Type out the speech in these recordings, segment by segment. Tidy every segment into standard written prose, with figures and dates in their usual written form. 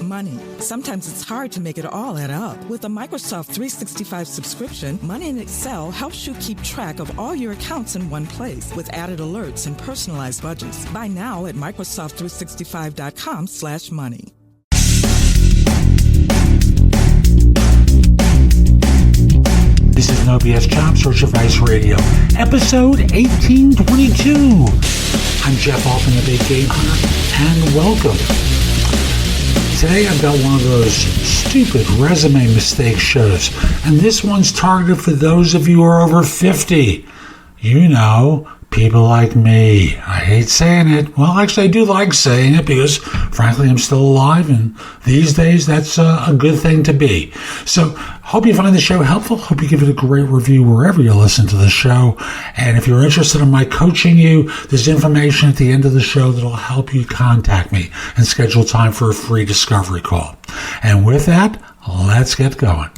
money. Sometimes it's hard to make it all add up. With a Microsoft 365 subscription, Money in Excel helps you keep track of all your accounts in one place with added alerts and personalized budgets. Buy now at Microsoft365.com/money. This is No BS Job Search Advice Radio, episode 1822. I'm Jeff Altman, the Big Game Hunter, and welcome. Today I've got one of those stupid resume mistake shows, and this one's targeted for those of you who are over 50. You know, people like me. I hate saying it. Well, actually, I do like saying it because, frankly, I'm still alive, and these days, that's a good thing to be. So, hope you find the show helpful. Hope you give it a great review wherever you listen to the show. And if you're interested in my coaching you, there's information at the end of the show that'll help you contact me and schedule time for a free discovery call. And with that, let's get going.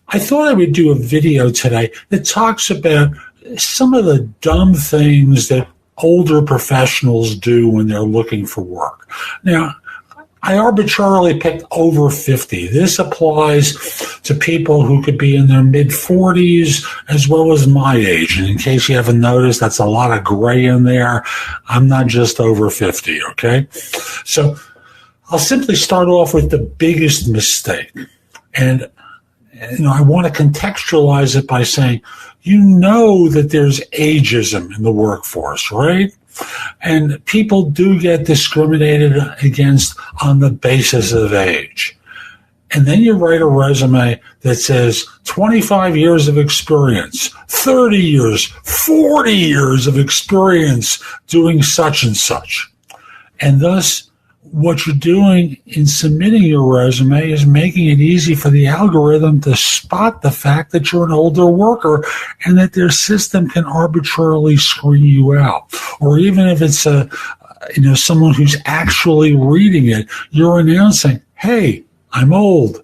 I thought I would do a video today that talks about some of the dumb things that older professionals do when they're looking for work. Now, I arbitrarily picked over 50. This applies to people who could be in their mid-40s as well as my age. And in case you haven't noticed, that's a lot of gray in there. I'm not just over 50, okay? So I'll simply start off with the biggest mistake. And I want to contextualize it by saying, you know that there's ageism in the workforce, right? And people do get discriminated against on the basis of age. And then you write a resume that says 25 years of experience, 30 years, 40 years of experience doing such and such. And thus, what you're doing in submitting your resume is making it easy for the algorithm to spot the fact that you're an older worker and that their system can arbitrarily screen you out. Or even if it's someone who's actually reading it, you're announcing, hey, I'm old.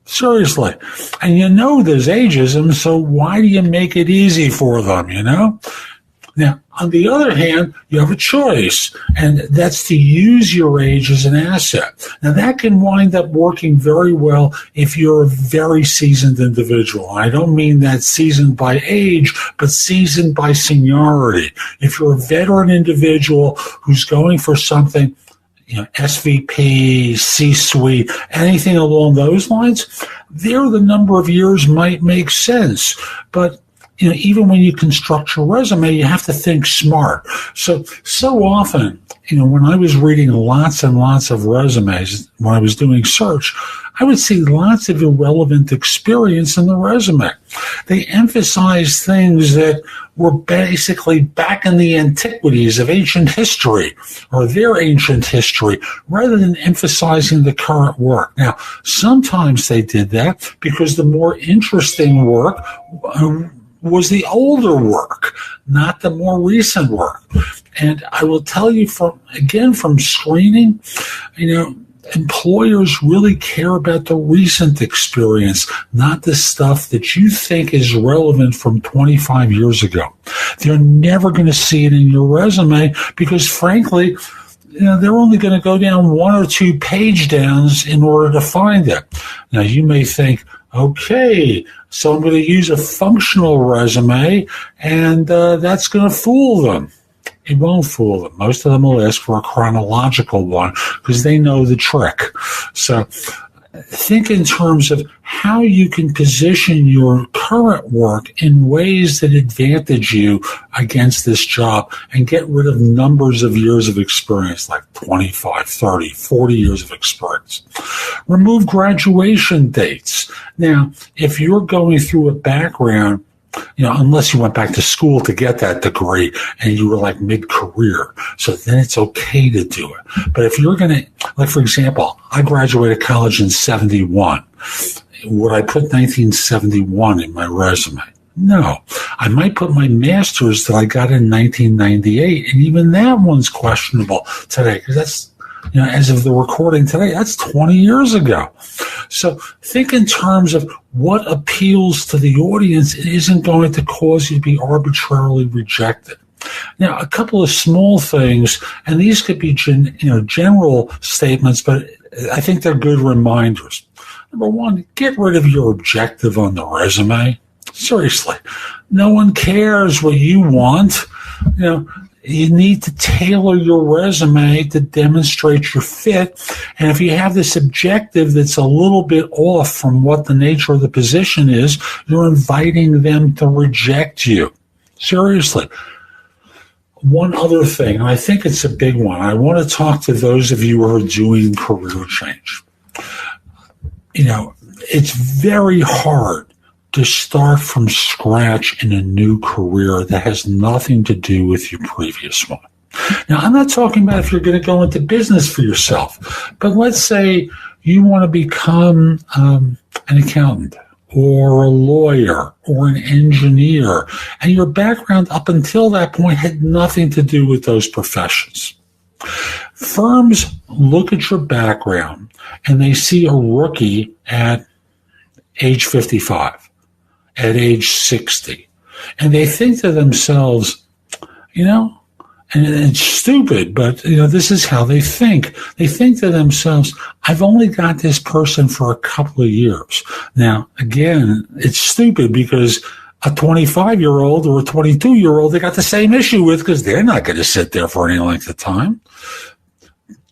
Seriously. And you know there's ageism, so why do you make it easy for them, Now, on the other hand, you have a choice, and that's to use your age as an asset. Now, that can wind up working very well if you're a very seasoned individual. I don't mean that seasoned by age, but seasoned by seniority. If you're a veteran individual who's going for something, SVP, C-suite, anything along those lines, there the number of years might make sense. But even when you construct your resume, you have to think smart. So often, when I was reading lots and lots of resumes, when I was doing search, I would see lots of irrelevant experience in the resume. They emphasized things that were basically back in the antiquities of ancient history or their ancient history rather than emphasizing the current work. Now, sometimes they did that because the more interesting work was the older work, not the more recent work. And I will tell you from screening, employers really care about the recent experience, not the stuff that you think is relevant from 25 years ago. They're never going to see it in your resume because, frankly, they're only going to go down one or two page downs in order to find it. Now, you may think, okay, so I'm going to use a functional resume, and that's going to fool them. It won't fool them. Most of them will ask for a chronological one because they know the trick. So think in terms of how you can position your current work in ways that advantage you against this job and get rid of numbers of years of experience, like 25, 30, 40 years of experience. Remove graduation dates. Now, if you're going through a background, unless you went back to school to get that degree and you were like mid-career, so then it's okay to do it. But if you're going to, like, for example, I graduated college in 71. Would I put 1971 in my resume? No. I might put my master's that I got in 1998, and even that one's questionable today because that's, as of the recording today, that's 20 years ago. So think in terms of what appeals to the audience. It isn't going to cause you to be arbitrarily rejected. Now, a couple of small things, and these could be general statements, but I think they're good reminders. Number one, get rid of your objective on the resume. Seriously, no one cares what you want. You need to tailor your resume to demonstrate your fit. And if you have this objective that's a little bit off from what the nature of the position is, you're inviting them to reject you. Seriously. One other thing, and I think it's a big one. I want to talk to those of you who are doing career change. It's very hard to start from scratch in a new career that has nothing to do with your previous one. Now, I'm not talking about if you're going to go into business for yourself, but let's say you want to become an accountant or a lawyer or an engineer, and your background up until that point had nothing to do with those professions. Firms look at your background and they see a rookie at age 55. At age 60. And they think to themselves, and it's stupid, but, this is how they think. They think to themselves, I've only got this person for a couple of years. Now, again, it's stupid because a 25-year-old or a 22-year-old, they got the same issue with because they're not going to sit there for any length of time.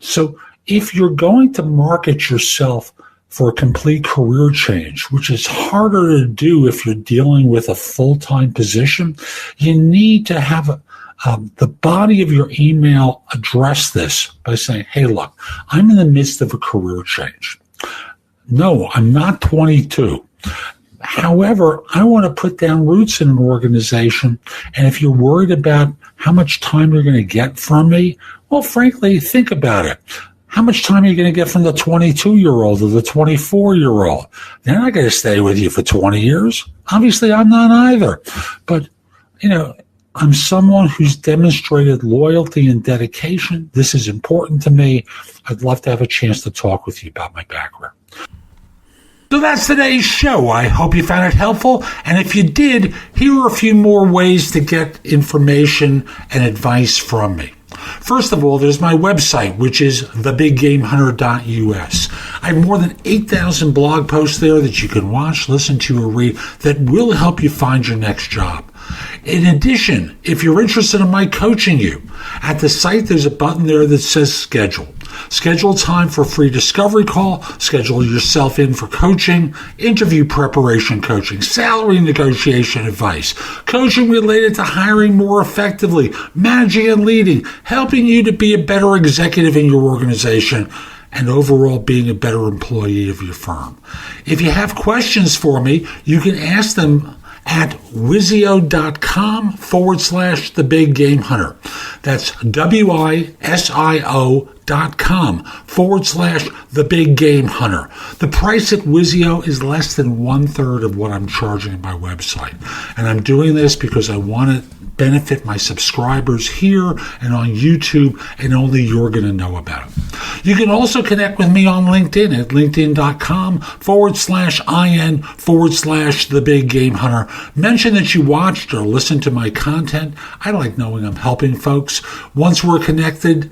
So if you're going to market yourself for a complete career change, which is harder to do if you're dealing with a full-time position, you need to have the body of your email address this by saying, hey, look, I'm in the midst of a career change. No, I'm not 22. However, I want to put down roots in an organization, and if you're worried about how much time you're going to get from me, well, frankly, think about it. How much time are you going to get from the 22-year-old or the 24-year-old? They're not going to stay with you for 20 years. Obviously, I'm not either. But, I'm someone who's demonstrated loyalty and dedication. This is important to me. I'd love to have a chance to talk with you about my background. So that's today's show. I hope you found it helpful. And if you did, here are a few more ways to get information and advice from me. First of all, there's my website, which is thebiggamehunter.us. I have more than 8,000 blog posts there that you can watch, listen to, or read that will help you find your next job. In addition, if you're interested in my coaching you, at the site there's a button there that says schedule. Schedule time for a free discovery call, schedule yourself in for coaching, interview preparation coaching, salary negotiation advice, coaching related to hiring more effectively, managing and leading, helping you to be a better executive in your organization, and overall being a better employee of your firm. If you have questions for me, you can ask them at Wizio.com/The Big Game Hunter. That's WISIO.com/The Big Game Hunter. The price at Wizio is less than 1/3 of what I'm charging at my website. And I'm doing this because I want to benefit my subscribers here and on YouTube, and only you're going to know about it. You can also connect with me on LinkedIn at linkedin.com/IN/The Big Game Hunter. Mention that you watched or listened to my content. I like knowing I'm helping folks. Once we're connected,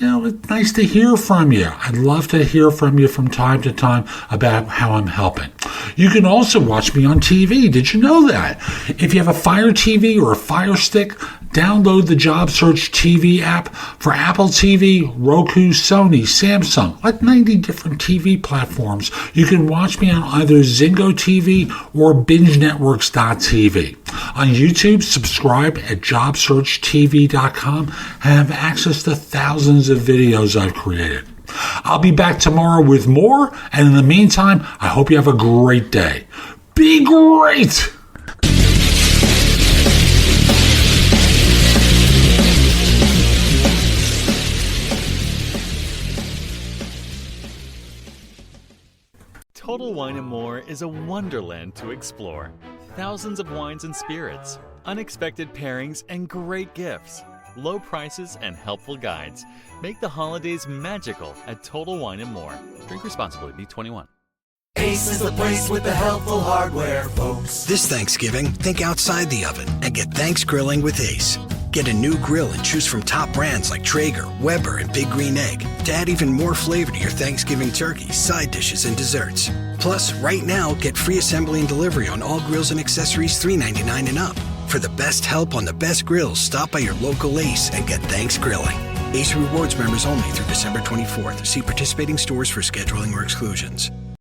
it's nice to hear from you. I'd love to hear from you from time to time about how I'm helping. You can also watch me on TV. Did you know that? If you have a Fire TV or a Fire Stick, download the JobSearch TV app for Apple TV, Roku, Sony, Samsung, like 90 different TV platforms. You can watch me on either Zingo TV or BingeNetworks.tv. On YouTube, subscribe at JobSearch.TV.com and have access to thousands of videos I've created. I'll be back tomorrow with more, and in the meantime, I hope you have a great day. Be great! Total Wine & More is a wonderland to explore. Thousands of wines and spirits, unexpected pairings, and great gifts. Low prices and helpful guides make the holidays magical at Total Wine & More. Drink responsibly. Be 21. Ace is the place with the helpful hardware, folks. This Thanksgiving, think outside the oven and get thanks grilling with Ace. Get a new grill and choose from top brands like Traeger, Weber, and Big Green Egg to add even more flavor to your Thanksgiving turkey, side dishes, and desserts. Plus, right now, get free assembly and delivery on all grills and accessories $3.99 and up. For the best help on the best grills, stop by your local Ace and get Thanks Grilling. Ace Rewards members only through December 24th. See participating stores for scheduling or exclusions.